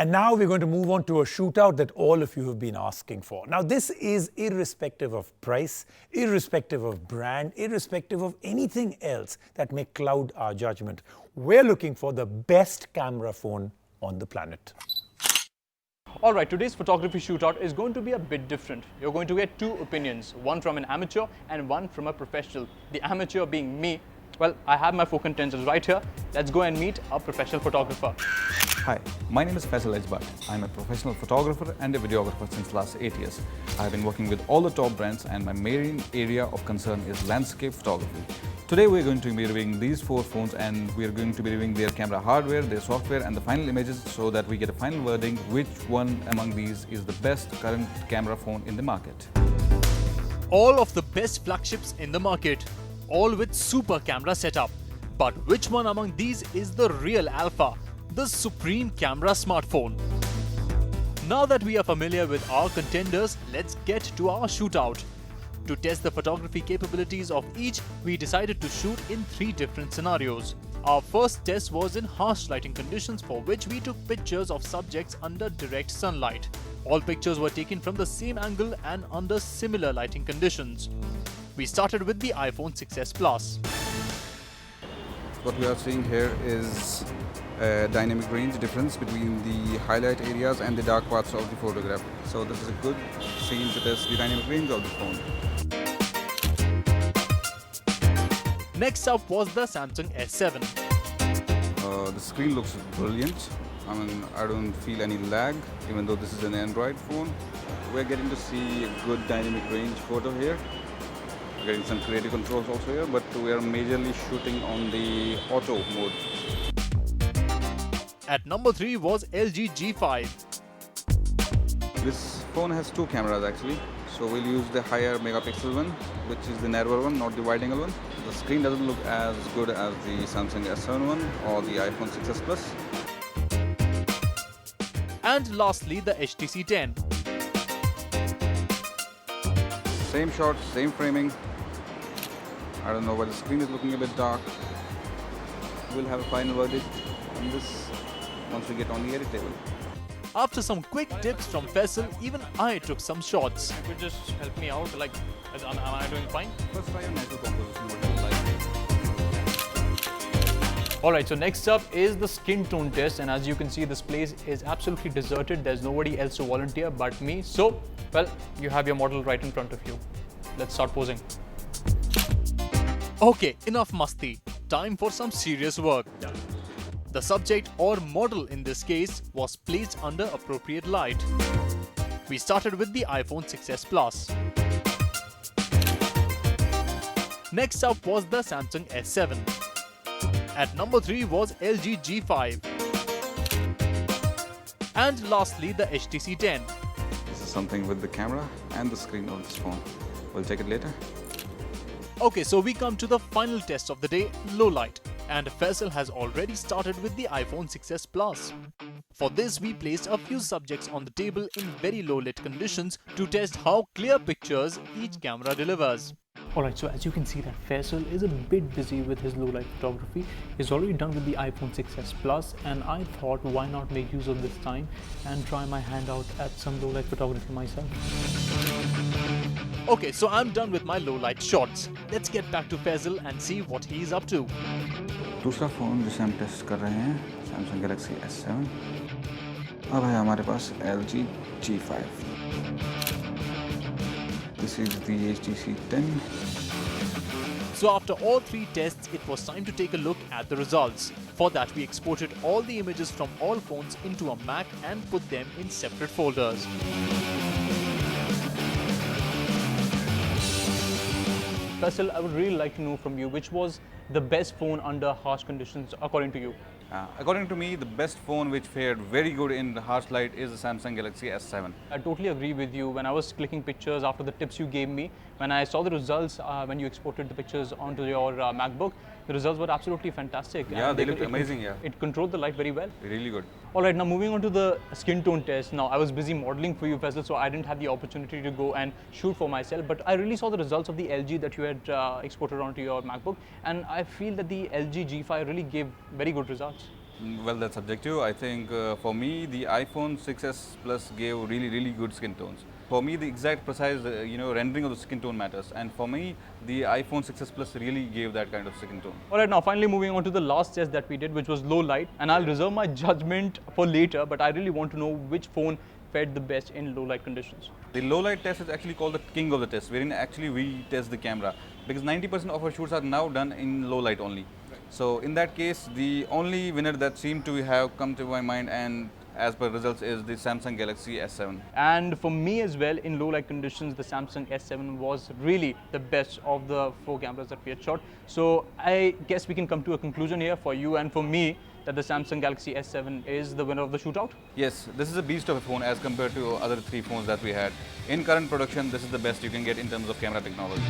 And now we're going to move on to a shootout that all of you have been asking for. Now, this is irrespective of price, irrespective of brand, irrespective of anything else that may cloud our judgment. We're looking for the best camera phone on the planet. Alright, today's photography shootout is going to be a bit different. You're going to get two opinions, one from an amateur and one from a professional. The amateur being me. Well, I have my four contenders right here. Let's go and meet a professional photographer. Hi, my name is Faisal Ejbat. I'm a professional photographer and a videographer since last 8 years. I've been working with all the top brands and my main area of concern is landscape photography. Today we're going to be reviewing these four phones and we're going to be reviewing their camera hardware, their software and the final images so that we get a final verdict which one among these is the best current camera phone in the market. All of the best flagships in the market, all with super camera setup. But which one among these is the real alpha? The supreme camera smartphone. Now that we are familiar with our contenders, let's get to our shootout. To test the photography capabilities of each, we decided to shoot in three different scenarios. Our first test was in harsh lighting conditions for which we took pictures of subjects under direct sunlight. All pictures were taken from the same angle and under similar lighting conditions. We started with the iPhone 6s Plus. What we are seeing here is a dynamic range difference between the highlight areas and the dark parts of the photograph. So this is a good scene to test the dynamic range of the phone. Next up was the Samsung S7. The screen looks brilliant. I don't feel any lag even though this is an Android phone. We're getting to see a good dynamic range photo here. We're getting some creative controls also here, but we are majorly shooting on the auto mode. At number 3 was LG G5. This phone has two cameras actually. So we'll use the higher megapixel one, which is the narrower one, not the wide angle one. The screen doesn't look as good as the Samsung S7 one or the iPhone 6s Plus. And lastly, the HTC 10. Same shot, same framing. I don't know why the screen is looking a bit dark. We'll have a final verdict on this once we get on the edit table. After some quick tips from Faisal, even I took some shots. You could just help me out, like, am I doing fine? First try your natural composition. Alright, so next up is the skin tone test, and as you can see, this place is absolutely deserted. There's nobody else to volunteer but me. So, well, you have your model right in front of you. Let's start posing. Okay, enough masti. Time for some serious work. The subject or model in this case was placed under appropriate light. We started with the iPhone 6s Plus. Next up was the Samsung S7. At number 3 was LG G5. And lastly the HTC 10. This is something with the camera and the screen of this phone. We'll take it later. Okay, so we come to the final test of the day, low light. And Faisal has already started with the iPhone 6s Plus. For this, we placed a few subjects on the table in very low lit conditions to test how clear pictures each camera delivers. Alright, so as you can see that Faisal is a bit busy with his low light photography. He's already done with the iPhone 6s Plus, and I thought why not make use of this time and try my hand out at some low light photography myself. Okay, so I'm done with my low light shots. Let's get back to Faisal and see what he's up to. दूसरा phone जिसे हम test कर रहे हैं Samsung Galaxy S7. अब है हमारे पास LG G5. This is the HTC 10. So after all three tests, it was time to take a look at the results. For that, we exported all the images from all phones into a Mac and put them in separate folders. Faisal, I would really like to know from you, which was the best phone under harsh conditions according to you? According to me, the best phone which fared very good in the harsh light is the Samsung Galaxy S7. I totally agree with you. When I was clicking pictures after the tips you gave me, when I saw the results when you exported the pictures onto your MacBook, the results were absolutely fantastic. Yeah, they looked amazing, yeah. It controlled the light very well. Really good. Alright, now moving on to the skin tone test. Now, I was busy modeling for you, Faisal, so I didn't have the opportunity to go and shoot for myself, but I really saw the results of the LG that you had exported onto your MacBook, and I feel that the LG G5 really gave very good results. Well, that's subjective. I think for me, the iPhone 6s Plus gave really good skin tones. For me, the exact precise rendering of the skin tone matters, and for me, the iPhone 6s Plus really gave that kind of skin tone. Alright, now finally moving on to the last test that we did, which was low light, and I'll reserve my judgment for later, but I really want to know which phone fared the best in low light conditions. The low light test is actually called the king of the test, wherein actually we test the camera, because 90% of our shoots are now done in low light only. So in that case, the only winner that seemed to have come to my mind, and as per results, is the Samsung Galaxy S7. And for me as well, in low light conditions, the Samsung S7 was really the best of the 4 cameras that we had shot. So I guess we can come to a conclusion here for you and for me that the Samsung Galaxy S7 is the winner of the shootout. Yes, this is a beast of a phone as compared to other 3 phones that we had. In current production, this is the best you can get in terms of camera technology.